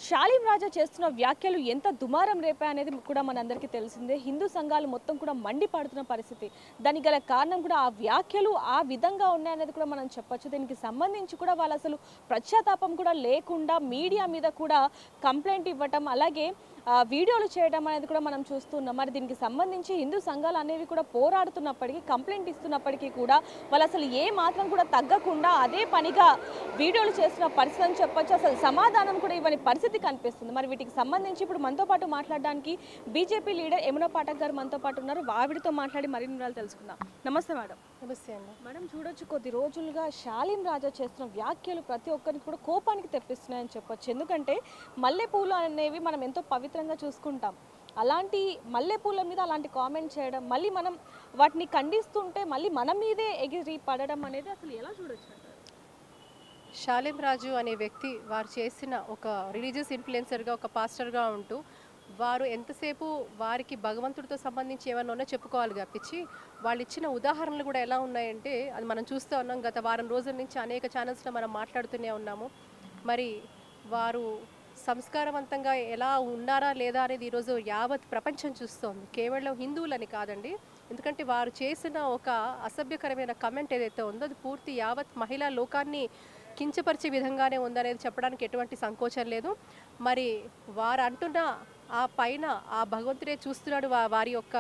షాలిం రాజా చేస్తున్న వ్యాఖ్యలు ఎంత దుమారం రేపాయనేది కూడా మనందరికీ తెలిసిందే. హిందూ సంఘాలు మొత్తం కూడా మండిపడుతున్న పరిస్థితి. దానికి గల కారణం కూడా ఆ వ్యాఖ్యలు ఆ విధంగా ఉన్నాయనేది కూడా మనం చెప్పొచ్చు. దీనికి సంబంధించి కూడా వాళ్ళు అసలు పశ్చాత్తాపం కూడా లేకుండా మీడియా మీద కూడా కంప్లైంట్ ఇవ్వటం, అలాగే వీడియోలు చేయడం అనేది కూడా మనం చూస్తున్నాం. మరి దీనికి సంబంధించి హిందూ సంఘాలు అనేవి కూడా పోరాడుతున్నప్పటికీ, కంప్లైంట్ ఇస్తున్నప్పటికీ కూడా వాళ్ళు అసలు ఏ మాత్రం కూడా తగ్గకుండా అదే పనిగా వీడియోలు చేస్తున్న పరిస్థితి అని చెప్పొచ్చు. అసలు సమాధానం కూడా ఇవ్వని పరిస్థితి కనిపిస్తుంది. మరి వీటికి సంబంధించి ఇప్పుడు మనతో పాటు మాట్లాడడానికి బీజేపీ లీడర్ యమునా పాఠక్ గారు మనతో పాటు ఉన్నారు. ఆవిడతో మాట్లాడి మరిన్ని వివరాలు తెలుసుకుందాం. నమస్తే మేడం. నమస్తే అండి. మేడం, చూడొచ్చు కొద్ది రోజులుగా షాలిం రాజా చేస్తున్న వ్యాఖ్యలు ప్రతి ఒక్కరికి కూడా కోపానికి తెప్పిస్తున్నాయని చెప్పొచ్చు. ఎందుకంటే మల్లెపూలు అనేవి మనం ఎంతో పవిత్రంగా చూసుకుంటాం. అలాంటి మల్లెపూల మీద అలాంటి కామెంట్ చేయడం, మళ్ళీ మనం వాటిని ఖండిస్తుంటే మళ్ళీ మన మీదే ఎగిరి పడడం అనేది అసలు ఎలా చూడొచ్చు? షాలిం రాజు అనే వ్యక్తి వారు చేసిన ఒక రిలీజియస్ ఇన్ఫ్లుయెన్సర్గా, ఒక పాస్టర్గా ఉంటూ వారు ఎంతసేపు వారికి భగవంతుడితో సంబంధించి ఏమన్నా ఉన్నా చెప్పుకోవాలి తప్పించి, వాళ్ళు ఇచ్చిన ఉదాహరణలు కూడా ఎలా ఉన్నాయంటే అది మనం చూస్తూ ఉన్నాం. గత వారం రోజుల నుంచి అనేక ఛానల్స్లో మనం మాట్లాడుతూనే ఉన్నాము. మరి వారు సంస్కారవంతంగా ఎలా ఉన్నారా లేదా అనేది ఈరోజు యావత్ ప్రపంచం చూస్తోంది. కేవలం హిందువులని కాదండి. ఎందుకంటే వారు చేసిన ఒక అసభ్యకరమైన కమెంట్ ఏదైతే ఉందో అది పూర్తి యావత్ మహిళా లోకాన్ని కించపరిచే విధంగానే ఉందనేది చెప్పడానికి ఎటువంటి సంకోచం లేదు. మరి వారు అంటున్న ఆ పైన ఆ భగవంతుడే చూస్తున్నాడు వారి యొక్క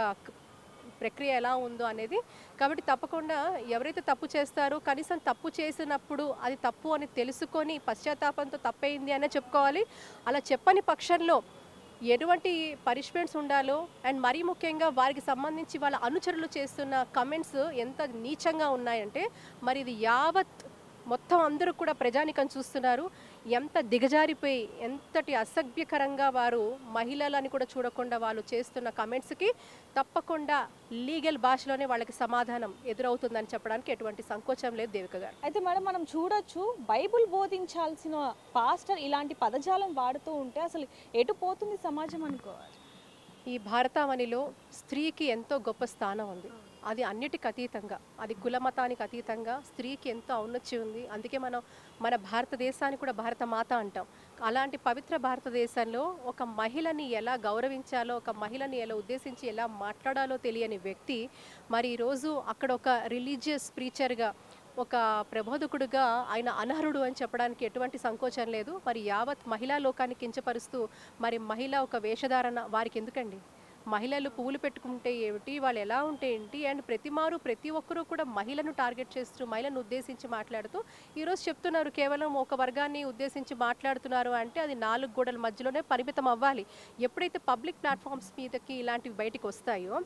ప్రక్రియ ఎలా ఉందో అనేది. కాబట్టి తప్పకుండా ఎవరైతే తప్పు చేస్తారో కనీసం తప్పు చేసినప్పుడు అది తప్పు అని తెలుసుకొని పశ్చాత్తాపంతో తప్పైంది అనే చెప్పుకోవాలి. అలా చెప్పని పక్షంలో ఎటువంటి పనిష్మెంట్స్ ఉండాలో, అండ్ మరీ ముఖ్యంగా వారికి సంబంధించి వాళ్ళ అనుచరులు చేస్తున్న కమెంట్స్ ఎంత నీచంగా ఉన్నాయంటే మరి ఇది యావత్ మొత్తం అందరూ కూడా ప్రజానికం చూస్తున్నారు. ఎంత దిగజారిపోయి ఎంతటి అసభ్యకరంగా వారు మహిళలని కూడా చూడకుండా వాళ్ళు చేస్తున్న కమెంట్స్కి తప్పకుండా లీగల్ భాషలోనే వాళ్ళకి సమాధానం ఎదురవుతుందని చెప్పడానికి ఎటువంటి సంకోచం లేదు దేవిక గారు. అయితే మేడం, మనం చూడొచ్చు బైబుల్ బోధించాల్సిన పాస్టర్ ఇలాంటి పదజాలం వాడుతూ ఉంటే అసలు ఎటు పోతుంది సమాజం అనుకోవాలి. ఈ భారతావనిలో స్త్రీకి ఎంతో గొప్ప స్థానం ఉంది. అది అన్నిటికి అతీతంగా, అది కులమతానికి అతీతంగా స్త్రీకి ఎంతో ఔన్నత్యం ఉంది. అందుకే మనం మన భారతదేశాన్ని కూడా భారత మాత అంటాం. అలాంటి పవిత్ర భారతదేశంలో ఒక మహిళని ఎలా గౌరవించాలో, ఒక మహిళని ఎలా ఉద్దేశించి ఎలా మాట్లాడాలో తెలియని వ్యక్తి మరి ఈరోజు అక్కడ ఒక రిలీజియస్ ప్రీచర్గా, ఒక ప్రబోధకుడుగా ఆయన అనర్హుడు అని చెప్పడానికి ఎటువంటి సంకోచం లేదు. మరి యావత్ మహిళా లోకాన్ని కించపరుస్తూ మరి మహిళ ఒక వేషధారణ వారికి ఎందుకండి? మహిళలు పువ్వులు పెట్టుకుంటే ఏమిటి, వాళ్ళు ఎలా ఉంటే ఏంటి, అండ్ ప్రతి ఒక్కరూ కూడా మహిళను టార్గెట్ చేస్తూ మహిళను ఉద్దేశించి మాట్లాడుతూ ఈరోజు చెప్తున్నారు కేవలం ఒక వర్గాన్ని ఉద్దేశించి మాట్లాడుతున్నారు అంటే అది 4 గోడల మధ్యలోనే పరిమితం అవ్వాలి. ఎప్పుడైతే పబ్లిక్ ప్లాట్ఫామ్స్ మీదకి ఇలాంటివి బయటికి వస్తాయో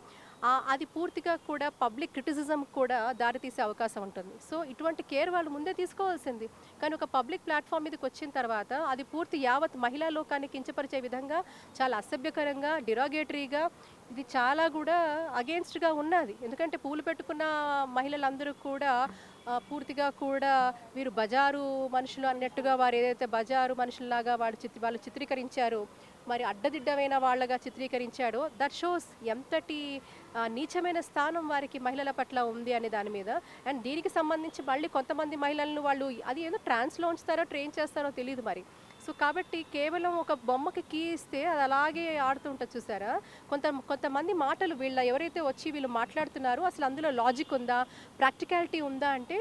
అది పూర్తిగా కూడా పబ్లిక్ క్రిటిసిజం కూడా దారితీసే అవకాశం ఉంటుంది. సో ఇటువంటి కేర్ వాళ్ళు ముందే తీసుకోవాల్సింది. కానీ ఒక పబ్లిక్ ప్లాట్ఫామ్ మీదకి వచ్చిన తర్వాత అది పూర్తి యావత్ మహిళా లోకాన్ని కించపరిచే విధంగా, చాలా అసభ్యకరంగా, డిరాగేటరీగా, ఇది చాలా కూడా అగేన్స్ట్గా ఉన్నది. ఎందుకంటే పూలు పెట్టుకున్న మహిళలందరూ కూడా పూర్తిగా కూడా వీరు బజారు మనుషులు అన్నట్టుగా వారు ఏదైతే బజారు మనుషుల్లాగా వాళ్ళు చిత్రీకరించారో, మరి అడ్డదిడ్డమైన వాళ్ళగా చిత్రీకరించాడో దట్ షోస్ ఎంతటి నీచమైన స్థానం వారికి మహిళల పట్ల ఉంది అనే దాని మీద. అండ్ దీనికి సంబంధించి మళ్ళీ కొంతమంది మహిళలను వాళ్ళు అది ఏదో ట్రాన్స్లో ఉంచుతారో ట్రైన్ చేస్తారో తెలియదు మరి. సో కాబట్టి కేవలం ఒక బొమ్మకి కీ ఇస్తే అది అలాగే ఆడుతుంటుంది చూసారా. కొంతమంది మాటలు ఎవరైతే వచ్చి వీళ్ళు మాట్లాడుతున్నారో అసలు అందులో లాజిక్ ఉందా, ప్రాక్టికాలిటీ ఉందా అంటే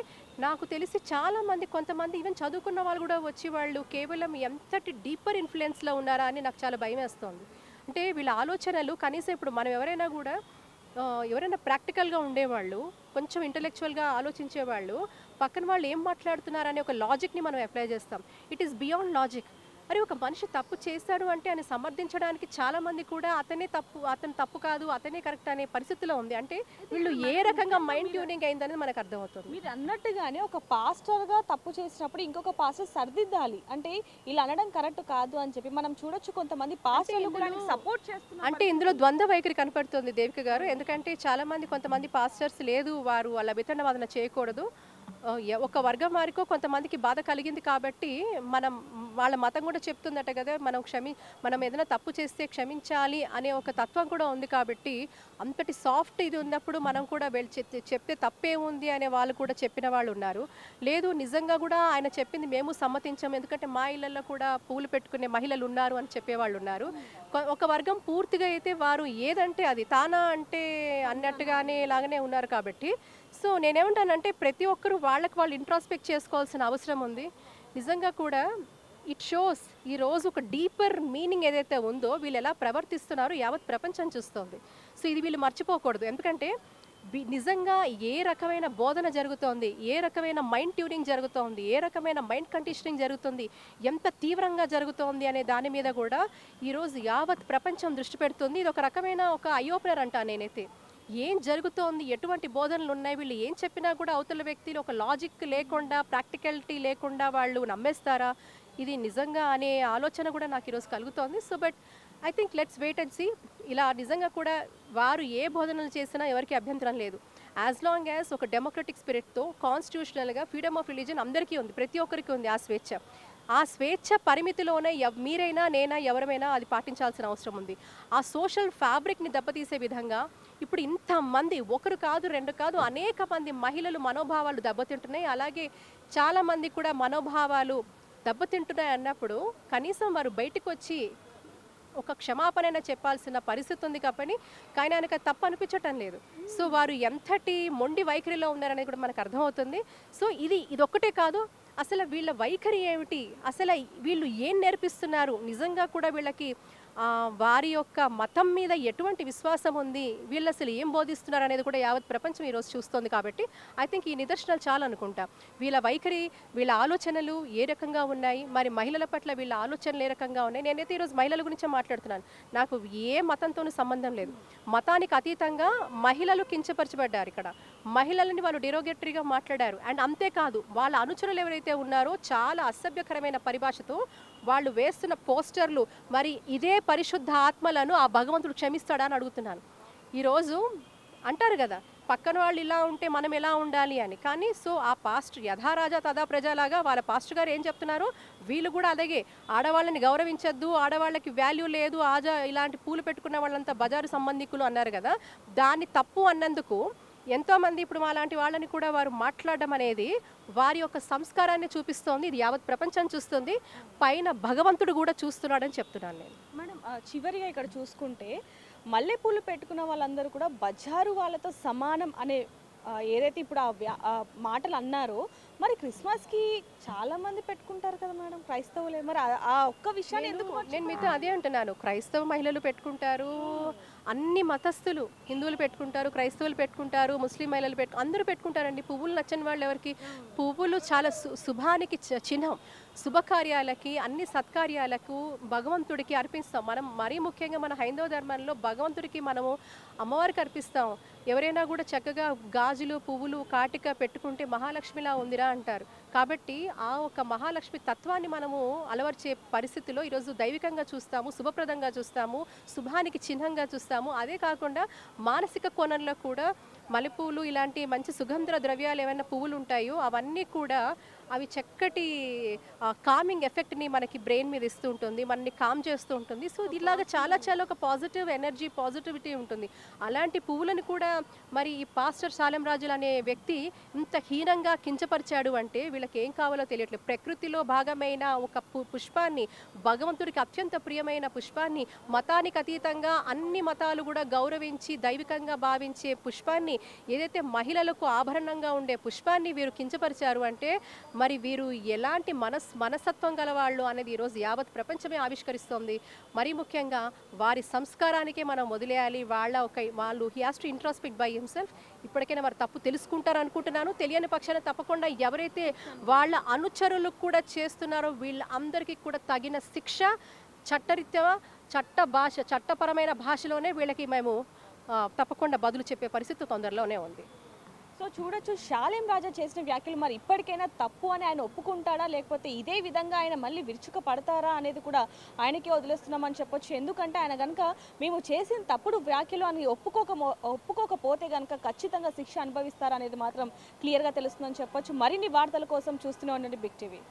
నాకు తెలిసి చాలామంది కొంతమంది ఈవెన్ చదువుకున్న వాళ్ళు కూడా వచ్చి వాళ్ళు కేవలం ఎంతటి డీపర్ ఇన్ఫ్లుయెన్స్లో ఉన్నారా అని నాకు చాలా భయం వేస్తుంది. అంటే వీళ్ళ ఆలోచనలు కనీసం ఇప్పుడు మనం ఎవరైనా ప్రాక్టికల్గా ఉండేవాళ్ళు, కొంచెం ఇంటలెక్చువల్గా ఆలోచించేవాళ్ళు పక్కన వాళ్ళు ఏం మాట్లాడుతున్నారనే ఒక లాజిక్ని మనం అప్లై చేస్తాం. It is beyond logic. మరి ఒక మనిషి తప్పు చేశాడు అంటే ఆయన సమర్థించడానికి చాలామంది కూడా అతను తప్పు కాదు, అతనే కరెక్ట్ అనే పరిస్థితిలో ఉంది. అంటే వీళ్ళు ఏ రకంగా మైండ్ ట్యూనింగ్ అయిందనేది మనకు అర్థమవుతుంది. మీరు అన్నట్టుగానే ఒక పాస్టర్గా తప్పు చేసినప్పుడు ఇంకొక పాస్టర్ సరిదిద్దాలి. అంటే ఇలా అనడం కరెక్ట్ కాదు అని చెప్పి మనం చూడొచ్చు. కొంతమంది పాస్టర్లు కూడా సపోర్ట్ చేస్తున్నారు. అంటే ఇందులో ద్వంద్వ వైఖరి కనపడుతుంది దేవిక గారు. ఎందుకంటే చాలామంది కొంతమంది పాస్టర్స్ లేదు వారు వాళ్ళ విత్తన వాదన చేయకూడదు, ఒక వర్గం వారికో కొంతమందికి బాధ కలిగింది కాబట్టి మనం వాళ్ళ మతం కూడా చెప్తుందట కదా, మనం ఏదైనా తప్పు చేస్తే క్షమించాలి అనే ఒక తత్వం కూడా ఉంది కాబట్టి అంతటి సాఫ్ట్ ఇది ఉన్నప్పుడు మనం కూడా వెళ్ళి చెప్తే తప్పే ఉంది అనే వాళ్ళు కూడా చెప్పిన వాళ్ళు ఉన్నారు. లేదు నిజంగా కూడా ఆయన చెప్పింది మేము సమ్మతించాము, ఎందుకంటే మా ఇళ్లలో కూడా పూలు పెట్టుకునే మహిళలు ఉన్నారు అని చెప్పేవాళ్ళు ఉన్నారు. ఒక వర్గం పూర్తిగా అయితే వారు ఏదంటే అది తానా అంటే అన్నట్టుగానే లాగానే ఉన్నారు కాబట్టి సో నేనేమంటానంటే ప్రతి ఒక్కరూ వాళ్ళకి వాళ్ళు ఇంట్రాస్పెక్ట్ చేసుకోవాల్సిన అవసరం ఉంది. నిజంగా కూడా ఇట్ షోస్ ఈరోజు ఒక డీపర్ మీనింగ్ ఏదైతే ఉందో వీళ్ళు ఎలా ప్రవర్తిస్తున్నారో యావత్ ప్రపంచం చూస్తోంది. సో ఇది వీళ్ళు మర్చిపోకూడదు. ఎందుకంటే నిజంగా ఏ రకమైన బోధన జరుగుతోంది, ఏ రకమైన మైండ్ ట్యూనింగ్ జరుగుతోంది, ఏ రకమైన మైండ్ కండిషనింగ్ జరుగుతుంది, ఎంత తీవ్రంగా జరుగుతోంది అనే దాని మీద కూడా ఈరోజు యావత్ ప్రపంచం దృష్టి పెడుతుంది. ఇది ఒక రకమైన ఒక ఐ ఓపెనర్ అంటా నేనైతే. ఏం జరుగుతోంది, ఎటువంటి బోధనలు ఉన్నాయి, వీళ్ళు ఏం చెప్పినా కూడా అవతల వ్యక్తులు ఒక లాజిక్ లేకుండా ప్రాక్టికాలిటీ లేకుండా వాళ్ళు నమ్మేస్తారా ఇది నిజంగా అనే ఆలోచన కూడా నాకు ఈరోజు కలుగుతోంది. So but I think let's wait and see. ఇలా నిజంగా కూడా వారు ఏ బోధనలు చేసినా ఎవరికి అభ్యంతరం లేదు, యాజ్ లాంగ్ యాజ్ ఒక డెమోక్రటిక్ స్పిరిట్తో కాన్స్టిట్యూషనల్గా ఫ్రీడమ్ ఆఫ్ రిలీజన్ అందరికీ ఉంది, ప్రతి ఒక్కరికి ఉంది ఆ స్వేచ్ఛ పరిమితిలోనే మీరైనా నేనా ఎవరమైనా అది పాటించాల్సిన అవసరం ఉంది. ఆ సోషల్ ఫ్యాబ్రిక్ని దెబ్బతీసే విధంగా ఇప్పుడు ఇంతమంది ఒకరు కాదు రెండు కాదు అనేక మంది మహిళలు మనోభావాలు దెబ్బతింటున్నాయి, అలాగే చాలామంది కూడా మనోభావాలు దెబ్బతింటున్నాయి అన్నప్పుడు కనీసం వారు బయటకు వచ్చి ఒక క్షమాపణైనా చెప్పాల్సిన పరిస్థితి ఉంది కాబట్టి కానీ ఆయనకు తప్పు అనిపించటం లేదు. సో వారు ఎంతటి మొండి వైఖరిలో ఉన్నారనేది కూడా మనకు అర్థమవుతుంది. సో ఇదొక్కటే కాదు, అసలు వీళ్ళ వైఖరి ఏమిటి, అసలు వీళ్ళు ఏం నేర్పిస్తున్నారు, నిజంగా కూడా వీళ్ళకి వారి యొక్క మతం మీద ఎటువంటి విశ్వాసం ఉంది, వీళ్ళు అసలు ఏం బోధిస్తున్నారు అనేది కూడా యావత్ ప్రపంచం ఈరోజు చూస్తుంది. కాబట్టి ఐ థింక్ ఈ నిదర్శనాలు చాలా అనుకుంటా. వీళ్ళ వైఖరి, వీళ్ళ ఆలోచనలు ఏ రకంగా ఉన్నాయి, మరి మహిళల పట్ల వీళ్ళ ఆలోచనలు ఏ రకంగా ఉన్నాయి. నేనైతే ఈరోజు మహిళల గురించే మాట్లాడుతున్నాను, నాకు ఏ మతంతోనూ సంబంధం లేదు. మతానికి అతీతంగా మహిళలు కించపరచబడ్డారు, ఇక్కడ మహిళలని వాళ్ళు డిరోగేటరీగా మాట్లాడారు. అండ్ అంతేకాదు వాళ్ళ అనుచరులు ఎవరైతే ఉన్నారో చాలా అసభ్యకరమైన పరిభాషతో వాళ్ళు వేస్తున్న పోస్టర్లు, మరి ఇదే పరిశుద్ధ ఆత్మలను ఆ భగవంతుడు క్షమిస్తాడా అని అడుగుతున్నాను. ఈరోజు అంటారు కదా పక్కన వాళ్ళు ఇలా ఉంటే మనం ఎలా ఉండాలి అని, కానీ సో ఆ పాస్టర్ యథారాజా తదా ప్రజలాగా వాళ్ళ పాస్టర్ గారు ఏం చెప్తున్నారు, వీళ్ళు కూడా అదే ఆడవాళ్ళని గౌరవించద్దు, ఆడవాళ్ళకి వాల్యూ లేదు, ఇలాంటి పూలు పెట్టుకున్న వాళ్ళంతా బజారు సంబంధికులు అన్నారు కదా, దాన్ని తప్పు అన్నందుకు ఎంతోమంది ఇప్పుడు అలాంటి వాళ్ళని కూడా వారు మాట్లాడడం అనేది వారి యొక్క సంస్కారాన్ని చూపిస్తోంది. ఇది యావత్ ప్రపంచం చూస్తుంది, పైన భగవంతుడు కూడా చూస్తున్నాడని చెప్తున్నాను నేను. మేడం చివరిగా ఇక్కడ చూసుకుంటే మల్లెపూలు పెట్టుకున్న వాళ్ళందరూ కూడా బజారు వాళ్ళతో సమానం అనే ఏదైతే ఇప్పుడు ఆ మాటలు అన్నారో, మరి క్రిస్మస్కి చాలా మంది పెట్టుకుంటారు కదా మేడం క్రైస్తవులే, మరి ఆ ఒక్క విషయాన్ని ఎందుకు? నేను మీతో అదే అంటున్నాను, క్రైస్తవ మహిళలు పెట్టుకుంటారు, అన్ని మతస్థులు, హిందువులు పెట్టుకుంటారు, క్రైస్తవులు పెట్టుకుంటారు, ముస్లిం మహిళలు అందరూ పెట్టుకుంటారండి. పువ్వులు నచ్చని వాళ్ళు ఎవరికి? పువ్వులు చాలా శుభానికి చిహ్నం, శుభకార్యాలకి అన్ని సత్కార్యాలకు భగవంతుడికి అర్పిస్తాం. మనం మరీ ముఖ్యంగా మన హైందవ ధర్మంలో భగవంతుడికి మనము అమ్మవారికి అర్పిస్తాం. ఎవరైనా కూడా చక్కగా గాజులు పువ్వులు కాటిక పెట్టుకుంటే మహాలక్ష్మిలా ఉందిరా అంటారు. కాబట్టి ఆ ఒక మహాలక్ష్మి తత్వాన్ని మనము అలవర్చే పరిస్థితిలో ఈరోజు దైవికంగా చూస్తాము, శుభప్రదంగా చూస్తాము, శుభానికి చిహ్నంగా చూస్తాము. అదే కాకుండా మానసిక కోణంలో కూడా మల్లెపూలు ఇలాంటి మంచి సుగంధ ద్రవ్యాలు ఏమైనా పువ్వులు ఉంటాయో అవన్నీ కూడా అవి చక్కటి కామింగ్ ఎఫెక్ట్ని మనకి బ్రెయిన్ మీద ఇస్తూ ఉంటుంది, మనని కామ్ చేస్తూ ఉంటుంది. సో ఇలాగా చాలా ఒక పాజిటివ్ ఎనర్జీ, పాజిటివిటీ ఉంటుంది. అలాంటి పువ్వులను కూడా మరి ఈ పాస్టర్ సాలెం రాజులు అనే వ్యక్తి ఇంత హీనంగా కించపరిచాడు అంటే వీళ్ళకి ఏం కావాలో తెలియట్లేదు. ప్రకృతిలో భాగమైన ఒక పుష్పాన్ని, భగవంతుడికి అత్యంత ప్రియమైన పుష్పాన్ని, మతానికి అతీతంగా అన్ని మతాలు కూడా గౌరవించి దైవికంగా భావించే పుష్పాన్ని, ఏదైతే మహిళలకు ఆభరణంగా ఉండే పుష్పాన్ని వీరు కించపరిచారు అంటే మరి వీరు ఎలాంటి మనస్తత్వం గలవాళ్ళు అనేది ఈరోజు యావత్ ప్రపంచమే ఆవిష్కరిస్తోంది. మరీ ముఖ్యంగా వారి సంస్కారానికే మనం వదిలేయాలి. వాళ్ళు he has to introspect by himself. ఇప్పటికైనా వారు తప్పు తెలుసుకుంటారు అనుకుంటున్నాను. తెలియని పక్షాన తప్పకుండా ఎవరైతే వాళ్ళ అనుచరులకు కూడా చేస్తున్నారో వీళ్ళందరికీ కూడా తగిన శిక్ష చట్టరీత్యా చట్టపరమైన భాషలోనే వీళ్ళకి మేము తప్పకుండా బదులు చెప్పే పరిస్థితి తొందరలోనే ఉంది. సో చూడొచ్చు షాలేం రాజా చేసిన వ్యాఖ్యలు మరి ఇప్పటికైనా తప్పు అని ఆయన ఒప్పుకుంటాడా, లేకపోతే ఇదే విధంగా ఆయన మళ్ళీ విరుచుక పడతారా అనేది కూడా ఆయనకే వదిలేస్తున్నామని చెప్పొచ్చు. ఎందుకంటే ఆయన కనుక మేము చేసిన తప్పుడు వ్యాఖ్యలు అని ఒప్పుకోకపోతే కనుక ఖచ్చితంగా శిక్ష అనుభవిస్తారా అనేది మాత్రం క్లియర్గా తెలుస్తుందని చెప్పొచ్చు. మరిన్ని వార్తల కోసం చూస్తూనే ఉండండి బిగ్ టీవీ.